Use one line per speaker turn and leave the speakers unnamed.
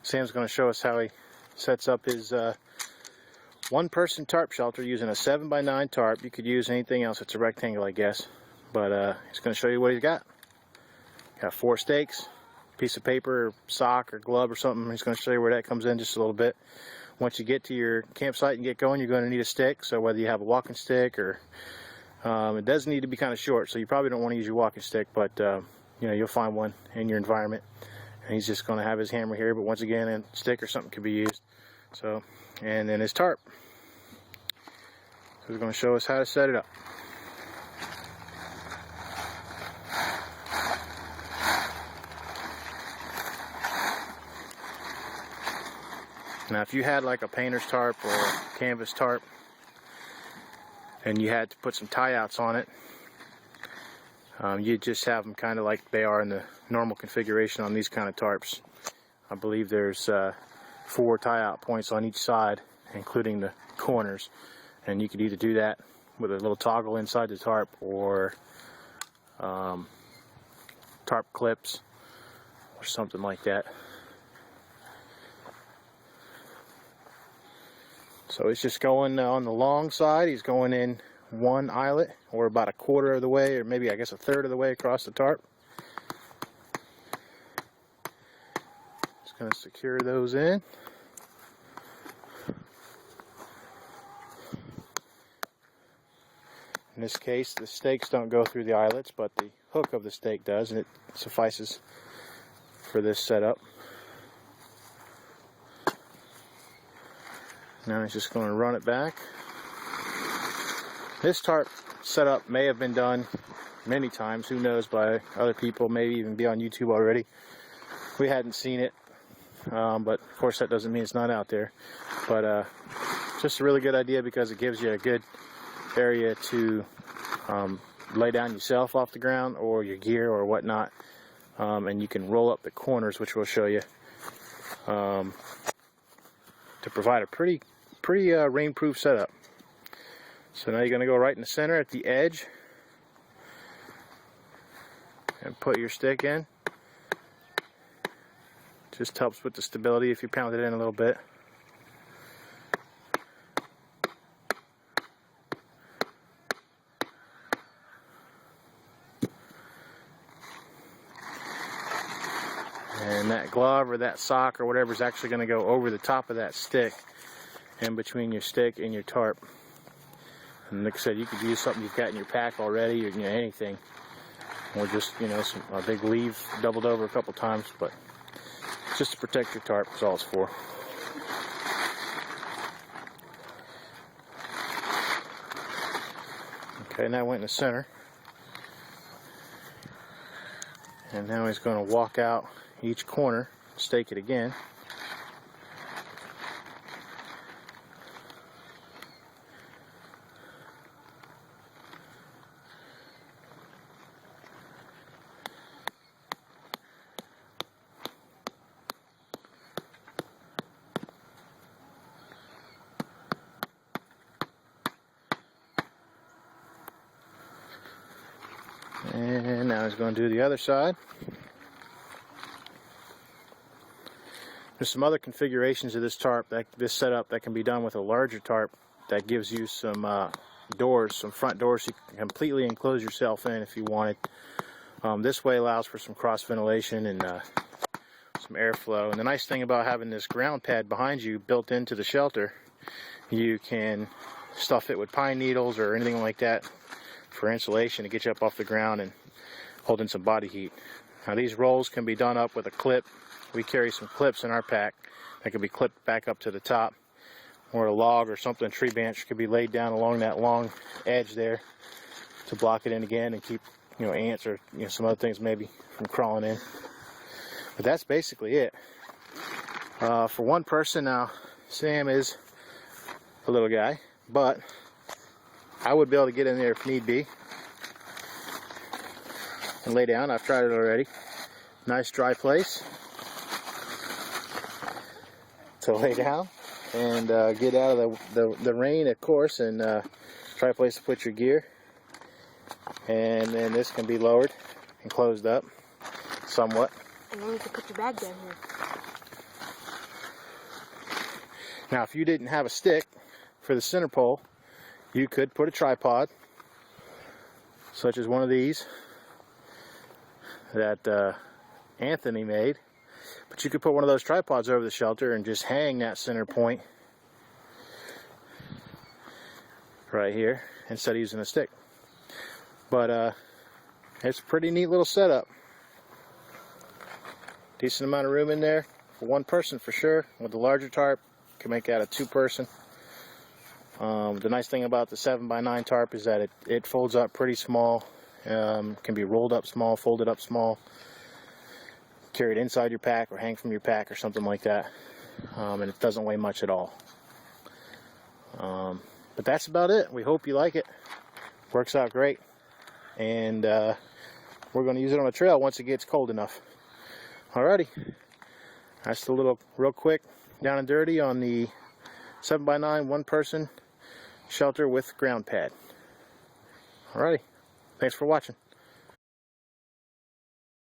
Sam's going to show us how he sets up his one-person tarp shelter using a 7x9 tarp. You could use anything else. It's a rectangle, I guess. But he's going to show you what he's got. Got 4 stakes, piece of paper, or sock, or glove, or something. He's going to show you where that comes in just a little bit. Once you get to your campsite and get going, you're going to need a stick. So whether you have a walking stick or it does need to be kind of short, so you probably don't want to use your walking stick, but you know, you'll find one in your environment. And he's just going to have his hammer here, but once again, a stick or something could be used. So, and then his tarp. So he's going to show us how to set it up. Now, if you had like a painter's tarp or a canvas tarp, and you had to put some tie-outs on it, you just have them kind of like they are in the normal configuration on these kind of tarps. I believe there's 4 tie-out points on each side, including the corners, and you could either do that with a little toggle inside the tarp or tarp clips or something like that. So he's just going on the long side. He's going in one eyelet, or about a quarter of the way, or maybe I guess a third of the way across the tarp. Just going to secure those in. In this case, the stakes don't go through the eyelets, but the hook of the stake does, and it suffices for this setup. Now he's just going to run it back. This tarp setup may have been done many times, who knows, by other people, maybe even be on YouTube already. We hadn't seen it, but of course that doesn't mean it's not out there. But just a really good idea because it gives you a good area to lay down yourself off the ground or your gear or whatnot, and you can roll up the corners, which we'll show you, to provide a pretty rainproof setup. So now you're going to go right in the center at the edge and put your stick in. Just helps with the stability if you pound it in a little bit. And that glove or that sock or whatever is actually going to go over the top of that stick, in between your stick and your tarp. And like I said, you could use something you've got in your pack already, or you know, anything, or just, you know, a big leaf doubled over a couple times, but just to protect your tarp is all it's for. Okay, now went in the center, and now he's going to walk out each corner, stake it again. And now he's going to do the other side. There's some other configurations of this tarp, this setup, that can be done with a larger tarp that gives you some doors, some front doors, so you can completely enclose yourself in if you wanted. This way allows for some cross ventilation and some airflow. And the nice thing about having this ground pad behind you built into the shelter, you can stuff it with pine needles or anything like that for insulation to get you up off the ground and hold in some body heat. Now these rolls can be done up with a clip. We carry some clips in our pack that can be clipped back up to the top, or a log or something, a tree branch could be laid down along that long edge there to block it in again and keep, you know, ants or, you know, some other things maybe from crawling in. But that's basically it. For one person, now Sam is a little guy, but I would be able to get in there if need be and lay down. I've tried it already. Nice dry place to lay down and get out of the rain, of course, and try a place to put your gear. And then this can be lowered and closed up somewhat.
And then you can put your bag down here.
Now, if you didn't have a stick for the center pole, you could put a tripod, such as one of these that Anthony made. But you could put one of those tripods over the shelter and just hang that center point right here instead of using a stick. But it's a pretty neat little setup. Decent amount of room in there for one person for sure. With the larger tarp, you can make that a two-person. The nice thing about the 7x9 tarp is that it folds up pretty small. Can be rolled up small, folded up small, carried inside your pack or hang from your pack or something like that. And it doesn't weigh much at all. But that's about it. We hope you like it. Works out great. And we're going to use it on the trail once it gets cold enough. Alrighty. That's the little real quick down and dirty on the 7x9 one-person shelter with ground pad. Alrighty. Thanks for watching.